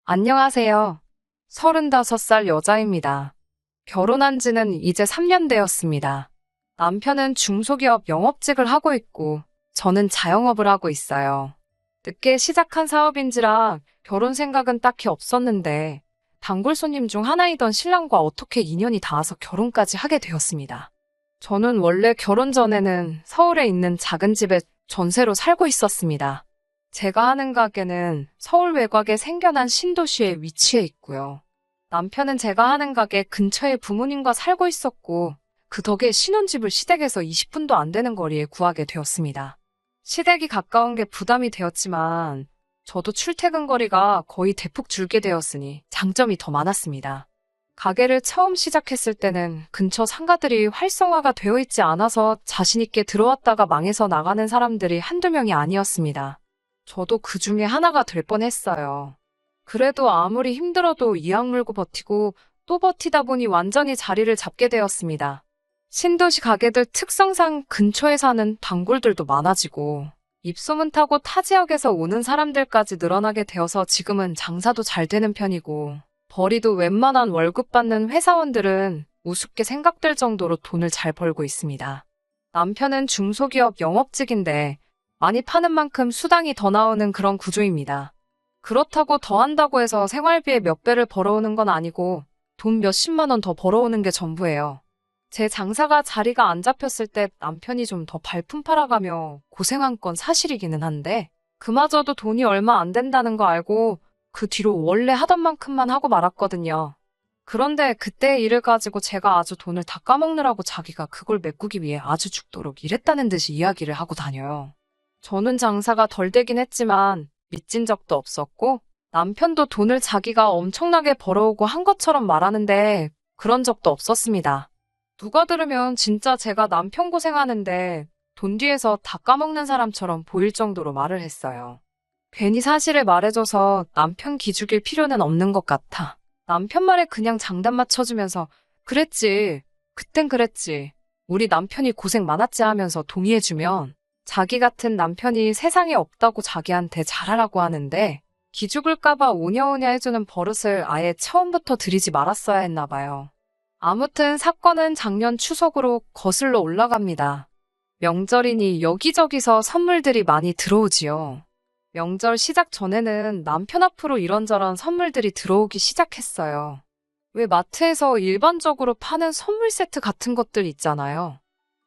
안녕하세요. 35살 여자입니다. 결혼한 지는 이제 3년 되었습니다. 남편은 중소기업 영업직을 하고 있고, 저는 자영업을 하고 있어요. 늦게 시작한 사업인지라 결혼 생각은 딱히 없었는데, 단골 손님 중 하나이던 신랑과 어떻게 인연이 닿아서 결혼까지 하게 되었습니다. 저는 원래 결혼 전에는 서울에 있는 작은 집에 전세로 살고 있었습니다. 제가 하는 가게는 서울 외곽에 생겨난 신도시에 위치해 있고요. 남편은 제가 하는 가게 근처에 부모님과 살고 있었고, 그 덕에 신혼집을 시댁에서 20분도 안 되는 거리에 구하게 되었습니다. 시댁이 가까운 게 부담이 되었지만, 저도 출퇴근 거리가 거의 대폭 줄게 되었으니 장점이 더 많았습니다. 가게를 처음 시작했을 때는 근처 상가들이 활성화가 되어 있지 않아서 자신있게 들어왔다가 망해서 나가는 사람들이 한두 명이 아니었습니다. 저도 그 중에 하나가 될 뻔했어요. 그래도 아무리 힘들어도 이악 물고 버티고 또 버티다 보니 완전히 자리를 잡게 되었습니다. 신도시 가게들 특성상 근처에 사는 단골들도 많아지고 입소문 타고 타 지역에서 오는 사람들까지 늘어나게 되어서 지금은 장사도 잘 되는 편이고 벌이도 웬만한 월급 받는 회사원들은 우습게 생각될 정도로 돈을 잘 벌고 있습니다. 남편은 중소기업 영업직인데 많이 파는 만큼 수당이 더 나오는 그런 구조입니다. 그렇다고 더 한다고 해서 생활비에 몇 배를 벌어오는 건 아니고 돈 몇십만 원 더 벌어오는 게 전부예요. 제 장사가 자리가 안 잡혔을 때 남편이 좀 더 발품 팔아가며 고생한 건 사실이기는 한데 그마저도 돈이 얼마 안 된다는 거 알고 그 뒤로 원래 하던 만큼만 하고 말았거든요. 그런데 그때 일을 가지고 제가 아주 돈을 다 까먹느라고 자기가 그걸 메꾸기 위해 아주 죽도록 일했다는 듯이 이야기를 하고 다녀요. 저는 장사가 덜 되긴 했지만 믿진 적도 없었고 남편도 돈을 자기가 엄청나게 벌어오고 한 것처럼 말하는데 그런 적도 없었습니다. 누가 들으면 진짜 제가 남편 고생하는데 돈 뒤에서 다 까먹는 사람처럼 보일 정도로 말을 했어요. 괜히 사실을 말해줘서 남편 기죽일 필요는 없는 것 같아. 남편 말에 그냥 장단 맞춰주면서 그랬지, 그땐 그랬지, 우리 남편이 고생 많았지 하면서 동의해주면 자기 같은 남편이 세상에 없다고 자기한테 잘하라고 하는데 기죽을까봐 오냐오냐 해주는 버릇을 아예 처음부터 들이지 말았어야 했나 봐요. 아무튼 사건은 작년 추석으로 거슬러 올라갑니다. 명절이니 여기저기서 선물들이 많이 들어오지요. 명절 시작 전에는 남편 앞으로 이런저런 선물들이 들어오기 시작했어요. 왜 마트에서 일반적으로 파는 선물 세트 같은 것들 있잖아요.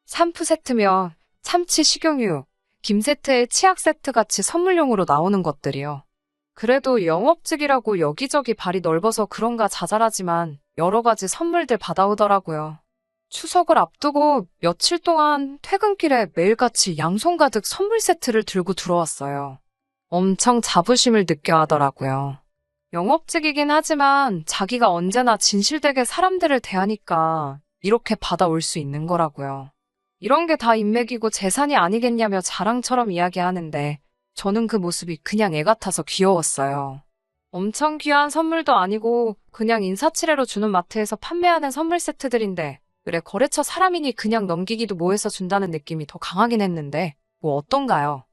샴푸 세트며 참치 식용유, 김 세트에 치약 세트 같이 선물용으로 나오는 것들이요. 그래도 영업직이라고 여기저기 발이 넓어서 그런가 자잘하지만 여러 가지 선물들 받아오더라고요. 추석을 앞두고 며칠 동안 퇴근길에 매일같이 양손 가득 선물 세트를 들고 들어왔어요. 엄청 자부심을 느껴 하더라고요. 영업직이긴 하지만 자기가 언제나 진실되게 사람들을 대하니까 이렇게 받아올 수 있는 거라고요. 이런 게 다 인맥이고 재산이 아니겠냐며 자랑처럼 이야기하는데 저는 그 모습이 그냥 애 같아서 귀여웠어요. 엄청 귀한 선물도 아니고 그냥 인사치레로 주는 마트에서 판매하는 선물 세트들인데 그래 거래처 사람이니 그냥 넘기기도 뭐해서 준다는 느낌이 더 강하긴 했는데 뭐 어떤가요?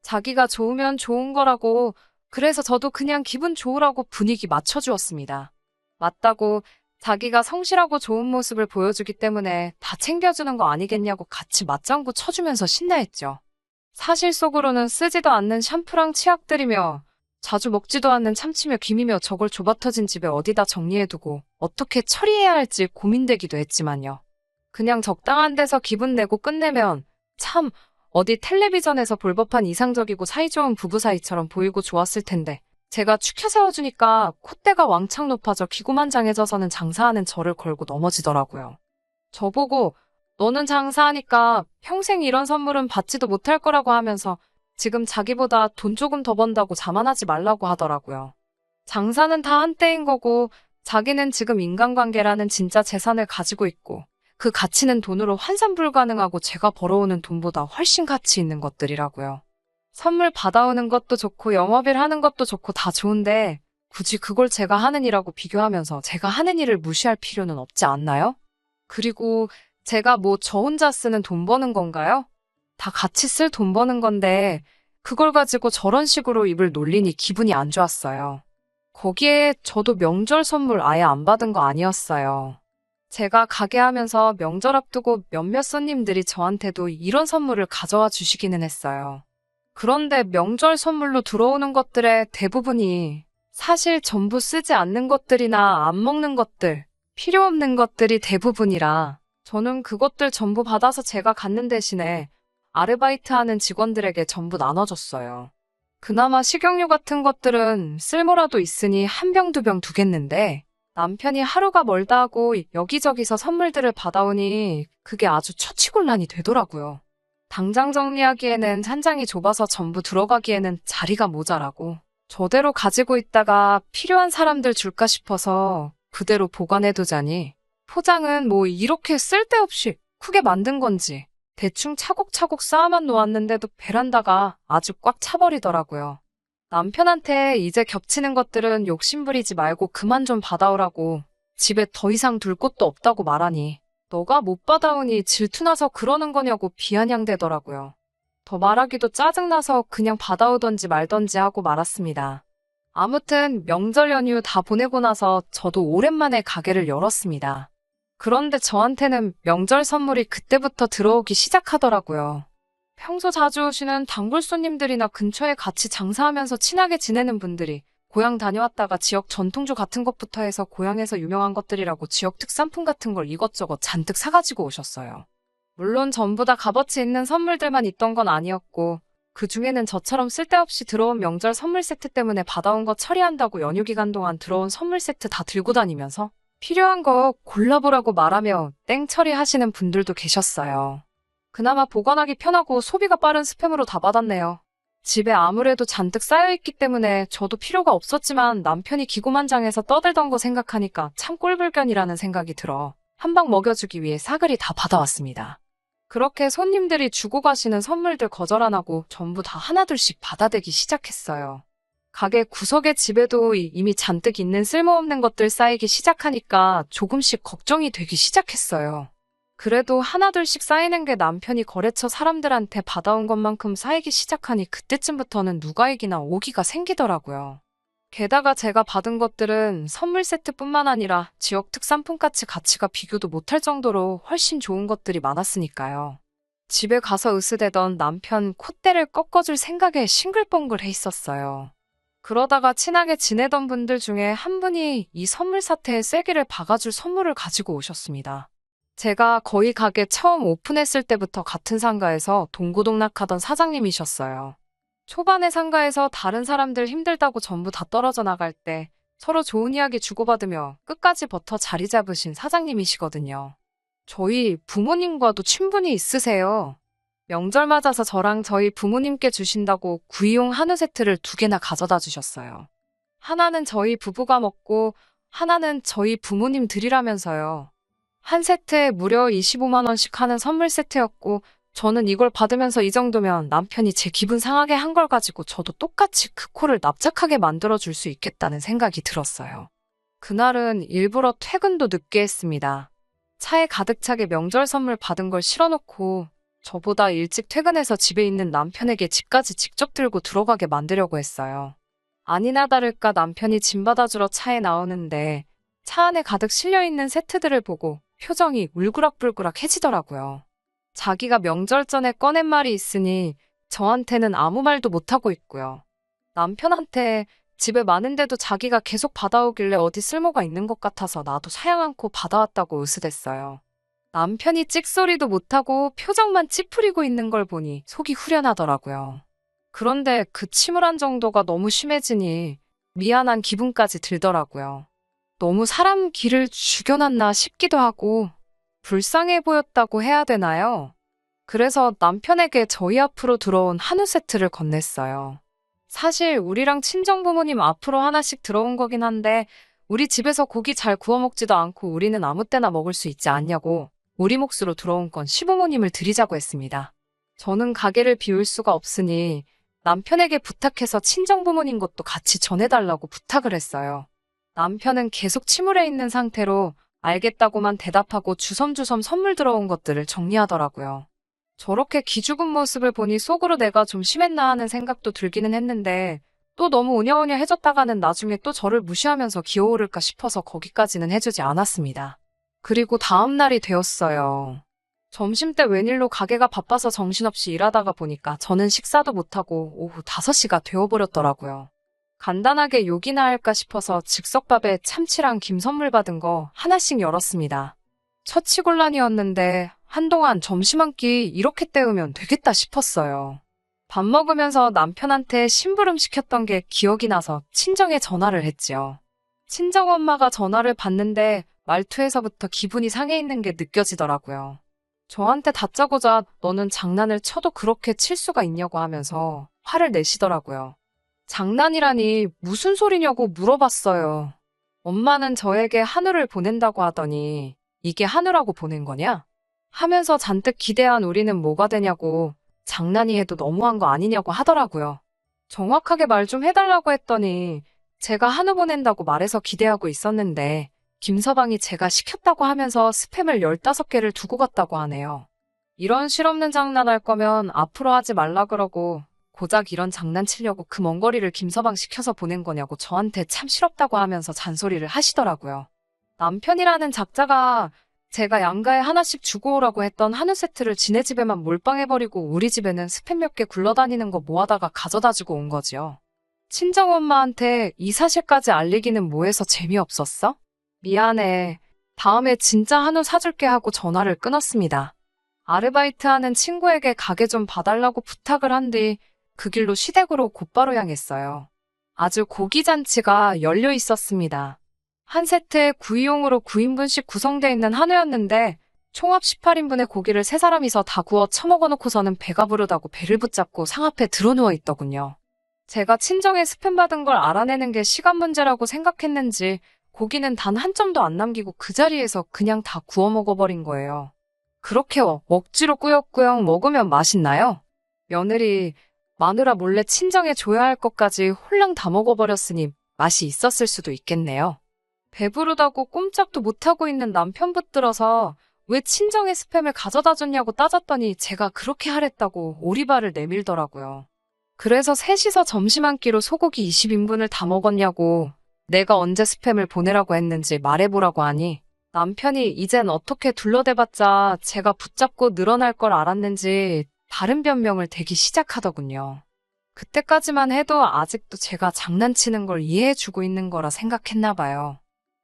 자기가 좋으면 좋은 거라고 그래서 저도 그냥 기분 좋으라고 분위기 맞춰주었습니다. 맞다고 자기가 성실하고 좋은 모습을 보여주기 때문에 다 챙겨주는 거 아니겠냐고 같이 맞장구 쳐주면서 신나했죠. 사실 속으로는 쓰지도 않는 샴푸랑 치약들이며 자주 먹지도 않는 참치며 김이며 저걸 좁아터진 집에 어디다 정리해두고 어떻게 처리해야 할지 고민되기도 했지만요. 그냥 적당한 데서 기분 내고 끝내면 참 어디 텔레비전에서 볼 법한 이상적이고 사이좋은 부부 사이처럼 보이고 좋았을 텐데 제가 추켜 세워주니까 콧대가 왕창 높아져 기고만장해져서는 장사하는 저를 걸고 넘어지더라고요. 저보고 너는 장사하니까 평생 이런 선물은 받지도 못할 거라고 하면서 지금 자기보다 돈 조금 더 번다고 자만하지 말라고 하더라고요. 장사는 다 한때인 거고 자기는 지금 인간관계라는 진짜 재산을 가지고 있고 그 가치는 돈으로 환산 불가능하고 제가 벌어오는 돈보다 훨씬 가치 있는 것들이라고요. 선물 받아오는 것도 좋고 영업일 하는 것도 좋고 다 좋은데 굳이 그걸 제가 하는 일하고 비교하면서 제가 하는 일을 무시할 필요는 없지 않나요? 그리고 제가 뭐 저 혼자 쓰는 돈 버는 건가요? 다 같이 쓸 돈 버는 건데 그걸 가지고 저런 식으로 입을 놀리니 기분이 안 좋았어요. 거기에 저도 명절 선물 아예 안 받은 거 아니었어요. 제가 가게 하면서 명절 앞두고 몇몇 손님들이 저한테도 이런 선물을 가져와 주시기는 했어요. 그런데 명절 선물로 들어오는 것들의 대부분이 사실 전부 쓰지 않는 것들이나 안 먹는 것들, 필요 없는 것들이 대부분이라 저는 그것들 전부 받아서 제가 갖는 대신에 아르바이트하는 직원들에게 전부 나눠줬어요. 그나마 식용유 같은 것들은 쓸모라도 있으니 한 병 두 병 두겠는데 남편이 하루가 멀다 하고 여기저기서 선물들을 받아오니 그게 아주 처치곤란이 되더라고요. 당장 정리하기에는 찬장이 좁아서 전부 들어가기에는 자리가 모자라고 저대로 가지고 있다가 필요한 사람들 줄까 싶어서 그대로 보관해두자니 포장은 뭐 이렇게 쓸데없이 크게 만든 건지 대충 차곡차곡 쌓아만 놓았는데도 베란다가 아주 꽉 차버리더라고요. 남편한테 이제 겹치는 것들은 욕심부리지 말고 그만 좀 받아오라고 집에 더 이상 둘 곳도 없다고 말하니 너가 못 받아오니 질투나서 그러는 거냐고 비아냥대더라고요. 더 말하기도 짜증나서 그냥 받아오던지 말던지 하고 말았습니다. 아무튼 명절 연휴 다 보내고 나서 저도 오랜만에 가게를 열었습니다. 그런데 저한테는 명절 선물이 그때부터 들어오기 시작하더라고요. 평소 자주 오시는 단골 손님들이나 근처에 같이 장사하면서 친하게 지내는 분들이 고향 다녀왔다가 지역 전통주 같은 것부터 해서 고향에서 유명한 것들이라고 지역 특산품 같은 걸 이것저것 잔뜩 사가지고 오셨어요. 물론 전부 다 값어치 있는 선물들만 있던 건 아니었고 그 중에는 저처럼 쓸데없이 들어온 명절 선물 세트 때문에 받아온 거 처리한다고 연휴 기간 동안 들어온 선물 세트 다 들고 다니면서 필요한 거 골라보라고 말하며 땡 처리하시는 분들도 계셨어요. 그나마 보관하기 편하고 소비가 빠른 스팸으로 다 받았네요. 집에 아무래도 잔뜩 쌓여있기 때문에 저도 필요가 없었지만 남편이 기고만장해서 떠들던 거 생각하니까 참 꼴불견이라는 생각이 들어 한 방 먹여주기 위해 싸그리 다 받아왔습니다. 그렇게 손님들이 주고 가시는 선물들 거절 안 하고 전부 다 하나둘씩 받아대기 시작했어요. 가게 구석에 집에도 이미 잔뜩 있는 쓸모없는 것들 쌓이기 시작하니까 조금씩 걱정이 되기 시작했어요. 그래도 하나둘씩 쌓이는 게 남편이 거래처 사람들한테 받아온 것만큼 쌓이기 시작하니 그때쯤부터는 누가 이기나 오기가 생기더라고요. 게다가 제가 받은 것들은 선물 세트뿐만 아니라 지역 특산품같이 가치가 비교도 못할 정도로 훨씬 좋은 것들이 많았으니까요. 집에 가서 으스대던 남편 콧대를 꺾어줄 생각에 싱글벙글해 있었어요. 그러다가 친하게 지내던 분들 중에 한 분이 이 선물 사태에 쐐기를 박아줄 선물을 가지고 오셨습니다. 제가 거의 가게 처음 오픈했을 때부터 같은 상가에서 동고동락하던 사장님이셨어요. 초반에 상가에서 다른 사람들 힘들다고 전부 다 떨어져 나갈 때 서로 좋은 이야기 주고받으며 끝까지 버텨 자리 잡으신 사장님이시거든요. 저희 부모님과도 친분이 있으세요. 명절 맞아서 저랑 저희 부모님께 주신다고 구이용 한우 세트를 2개나 가져다 주셨어요. 하나는 저희 부부가 먹고 하나는 저희 부모님 드리라면서요. 한 세트에 무려 25만 원씩 하는 선물 세트였고 저는 이걸 받으면서 이 정도면 남편이 제 기분 상하게 한 걸 가지고 저도 똑같이 그 코를 납작하게 만들어줄 수 있겠다는 생각이 들었어요. 그날은 일부러 퇴근도 늦게 했습니다. 차에 가득 차게 명절 선물 받은 걸 실어놓고 저보다 일찍 퇴근해서 집에 있는 남편에게 집까지 직접 들고 들어가게 만들려고 했어요. 아니나 다를까 남편이 짐 받아주러 차에 나오는데 차 안에 가득 실려있는 세트들을 보고 표정이 울그락불그락해지더라고요. 자기가 명절 전에 꺼낸 말이 있으니 저한테는 아무 말도 못하고 있고요. 남편한테 집에 많은데도 자기가 계속 받아오길래 어디 쓸모가 있는 것 같아서 나도 사양 않고 받아왔다고 으스댔어요. 남편이 찍소리도 못하고 표정만 찌푸리고 있는 걸 보니 속이 후련하더라고요. 그런데 그 침울한 정도가 너무 심해지니 미안한 기분까지 들더라고요. 너무 사람 기를 죽여놨나 싶기도 하고 불쌍해 보였다고 해야 되나요? 그래서 남편에게 저희 앞으로 들어온 한우 세트를 건넸어요. 사실 우리랑 친정부모님 앞으로 하나씩 들어온 거긴 한데 우리 집에서 고기 잘 구워 먹지도 않고 우리는 아무 때나 먹을 수 있지 않냐고 우리 몫으로 들어온 건 시부모님을 드리자고 했습니다. 저는 가게를 비울 수가 없으니 남편에게 부탁해서 친정부모님 것도 같이 전해달라고 부탁을 했어요. 남편은 계속 침울해 있는 상태로 알겠다고만 대답하고 주섬주섬 선물 들어온 것들을 정리하더라고요. 저렇게 기죽은 모습을 보니 속으로 내가 좀 심했나 하는 생각도 들기는 했는데 또 너무 우냐우냐 해줬다가는 나중에 또 저를 무시하면서 기어오를까 싶어서 거기까지는 해주지 않았습니다. 그리고 다음 날이 되었어요. 점심때 웬일로 가게가 바빠서 정신없이 일하다가 보니까 저는 식사도 못하고 오후 5시가 되어버렸더라고요. 간단하게 요기나 할까 싶어서 즉석밥에 참치랑 김 선물 받은 거 하나씩 열었습니다. 처치곤란이었는데 한동안 점심 한 끼 이렇게 때우면 되겠다 싶었어요. 밥 먹으면서 남편한테 심부름 시켰던 게 기억이 나서 친정에 전화를 했지요. 친정엄마가 전화를 받는데 말투에서부터 기분이 상해 있는 게 느껴지더라고요. 저한테 다짜고짜 너는 장난을 쳐도 그렇게 칠 수가 있냐고 하면서 화를 내시더라고요. 장난이라니 무슨 소리냐고 물어봤어요. 엄마는 저에게 한우를 보낸다고 하더니 이게 한우라고 보낸 거냐? 하면서 잔뜩 기대한 우리는 뭐가 되냐고 장난이 해도 너무한 거 아니냐고 하더라고요. 정확하게 말 좀 해달라고 했더니 제가 한우 보낸다고 말해서 기대하고 있었는데 김서방이 제가 시켰다고 하면서 스팸을 15개를 두고 갔다고 하네요. 이런 실없는 장난할 거면 앞으로 하지 말라 그러고 고작 이런 장난치려고 그 먼 거리를 김서방 시켜서 보낸 거냐고 저한테 참 실없다고 하면서 잔소리를 하시더라고요. 남편이라는 작자가 제가 양가에 하나씩 주고 오라고 했던 한우 세트를 지네 집에만 몰빵해버리고 우리 집에는 스팸 몇 개 굴러다니는 거 모아다가 가져다 주고 온 거지요. 친정엄마한테 이 사실까지 알리기는 뭐해서 재미없었어? 미안해. 다음에 진짜 한우 사줄게 하고 전화를 끊었습니다. 아르바이트하는 친구에게 가게 좀 봐달라고 부탁을 한 뒤 그 길로 시댁으로 곧바로 향했어요. 아주 고기잔치가 열려 있었습니다. 한 세트에 9인용으로 9인분씩 구성되어 있는 한우였는데 총합 18인분의 고기를 3사람이서 다 구워 처먹어 놓고서는 배가 부르다고 배를 붙잡고 상 앞에 드러누워 있더군요. 제가 친정에 스팸 받은 걸 알아내는 게 시간 문제라고 생각했는지 고기는 단 한 점도 안 남기고 그 자리에서 그냥 다 구워 먹어버린 거예요. 그렇게 억지로 꾸역꾸역 먹으면 맛있나요? 며느리, 마누라 몰래 친정에 줘야 할 것까지 홀랑 다 먹어버렸으니 맛이 있었을 수도 있겠네요. 배부르다고 꼼짝도 못하고 있는 남편 붙들어서 왜 친정에 스팸을 가져다 줬냐고 따졌더니 제가 그렇게 하랬다고 오리발을 내밀더라고요. 그래서 셋이서 점심 한 끼로 소고기 20인분을 다 먹었냐고 내가 언제 스팸을 보내라고 했는지 말해보라고 하니 남편이 이젠 어떻게 둘러대봤자 제가 붙잡고 늘어날 걸 알았는지 다른 변명을 대기 시작하더군요. 그때까지만 해도 아직도 제가 장난치는 걸 이해해주고 있는 거라 생각했나 봐요.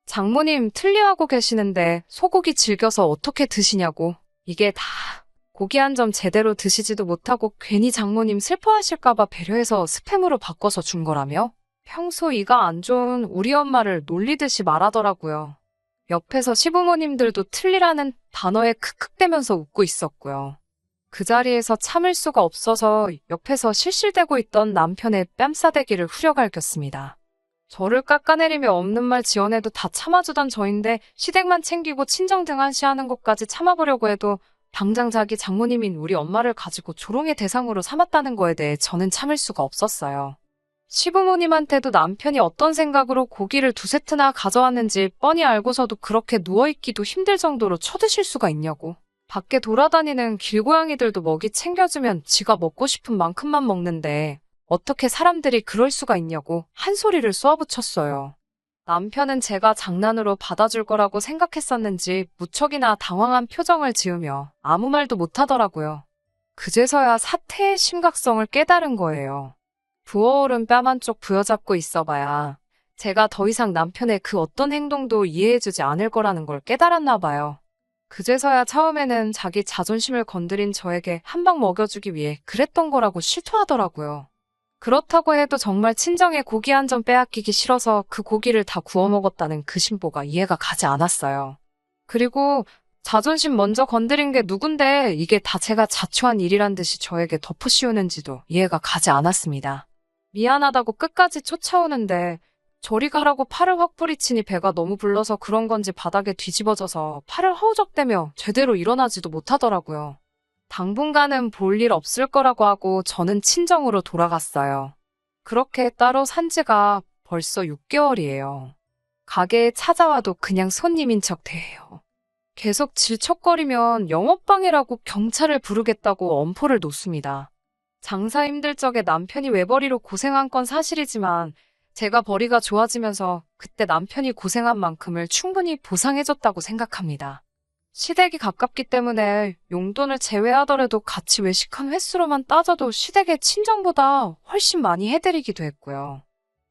장모님 틀림하고 계시는데 소고기 질겨서 어떻게 드시냐고. 이게 다 고기 한 점 제대로 드시지도 못하고 괜히 장모님 슬퍼하실까봐 배려해서 스팸으로 바꿔서 준 거라며? 평소 이가 안 좋은 우리 엄마를 놀리듯이 말하더라고요. 옆에서 시부모님들도 틀리라는 단어에 크크대면서 웃고 있었고요. 그 자리에서 참을 수가 없어서 옆에서 실실대고 있던 남편의 뺨싸대기를 후려갈겼습니다. 저를 깎아내리며 없는 말 지어내도 다 참아주던 저인데 시댁만 챙기고 친정 등한시하는 것까지 참아보려고 해도 당장 자기 장모님인 우리 엄마를 가지고 조롱의 대상으로 삼았다는 거에 대해 저는 참을 수가 없었어요. 시부모님한테도 남편이 어떤 생각으로 고기를 2세트나 가져왔는지 뻔히 알고서도 그렇게 누워있기도 힘들 정도로 쳐드실 수가 있냐고. 밖에 돌아다니는 길고양이들도 먹이 챙겨주면 지가 먹고 싶은 만큼만 먹는데 어떻게 사람들이 그럴 수가 있냐고 한 소리를 쏘아붙였어요. 남편은 제가 장난으로 받아줄 거라고 생각했었는지 무척이나 당황한 표정을 지으며 아무 말도 못하더라고요. 그제서야 사태의 심각성을 깨달은 거예요. 부어오른 뺨 한쪽 부여잡고 있어봐야 제가 더 이상 남편의 그 어떤 행동도 이해해주지 않을 거라는 걸 깨달았나 봐요. 그제서야 처음에는 자기 자존심을 건드린 저에게 한 방 먹여주기 위해 그랬던 거라고 실토하더라고요. 그렇다고 해도 정말 친정에 고기 한 점 빼앗기기 싫어서 그 고기를 다 구워 먹었다는 그 심보가 이해가 가지 않았어요. 그리고 자존심 먼저 건드린 게 누군데 이게 다 제가 자초한 일이란 듯이 저에게 덮어씌우는지도 이해가 가지 않았습니다. 미안하다고 끝까지 쫓아오는데 저리 가라고 팔을 확 부리치니 배가 너무 불러서 그런 건지 바닥에 뒤집어져서 팔을 허우적대며 제대로 일어나지도 못하더라고요. 당분간은 볼 일 없을 거라고 하고 저는 친정으로 돌아갔어요. 그렇게 따로 산 지가 벌써 6개월이에요. 가게에 찾아와도 그냥 손님인 척 대해요. 계속 질척거리면 영업방해라고 경찰을 부르겠다고 엄포를 놓습니다. 장사 힘들 적에 남편이 외벌이로 고생한 건 사실이지만 제가 벌이가 좋아지면서 그때 남편이 고생한 만큼을 충분히 보상해줬다고 생각합니다. 시댁이 가깝기 때문에 용돈을 제외하더라도 같이 외식한 횟수로만 따져도 시댁의 친정보다 훨씬 많이 해드리기도 했고요.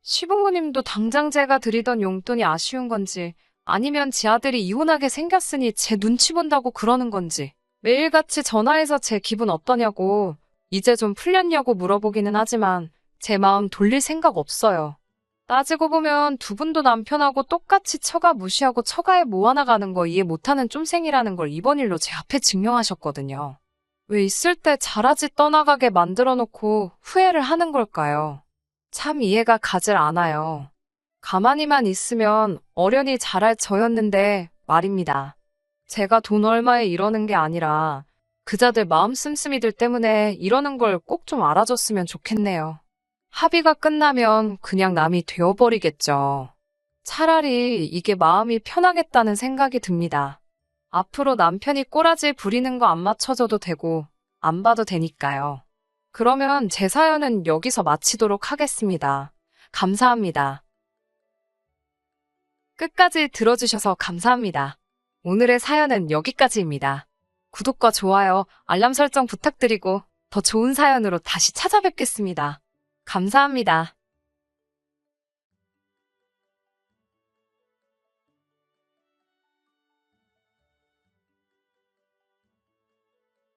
시부모님도 당장 제가 드리던 용돈이 아쉬운 건지 아니면 지 아들이 이혼하게 생겼으니 제 눈치 본다고 그러는 건지 매일같이 전화해서 제 기분 어떠냐고 이제 좀 풀렸냐고 물어보기는 하지만 제 마음 돌릴 생각 없어요. 따지고 보면 두 분도 남편하고 똑같이 처가 무시하고 처가에 모아나가는 거 이해 못하는 쫌생이라는 걸 이번 일로 제 앞에 증명하셨거든요. 왜 있을 때 잘하지 떠나가게 만들어 놓고 후회를 하는 걸까요? 참 이해가 가질 않아요. 가만히만 있으면 어련히 잘할 저였는데 말입니다. 제가 돈 얼마에 이러는 게 아니라 그자들 마음 씀씀이들 때문에 이러는 걸 꼭 좀 알아줬으면 좋겠네요. 합의가 끝나면 그냥 남이 되어버리겠죠. 차라리 이게 마음이 편하겠다는 생각이 듭니다. 앞으로 남편이 꼬라지 부리는 거 안 맞춰줘도 되고 안 봐도 되니까요. 그러면 제 사연은 여기서 마치도록 하겠습니다. 감사합니다. 끝까지 들어주셔서 감사합니다. 오늘의 사연은 여기까지입니다. 구독과 좋아요, 알람 설정 부탁드리고 더 좋은 사연으로 다시 찾아뵙겠습니다. 감사합니다.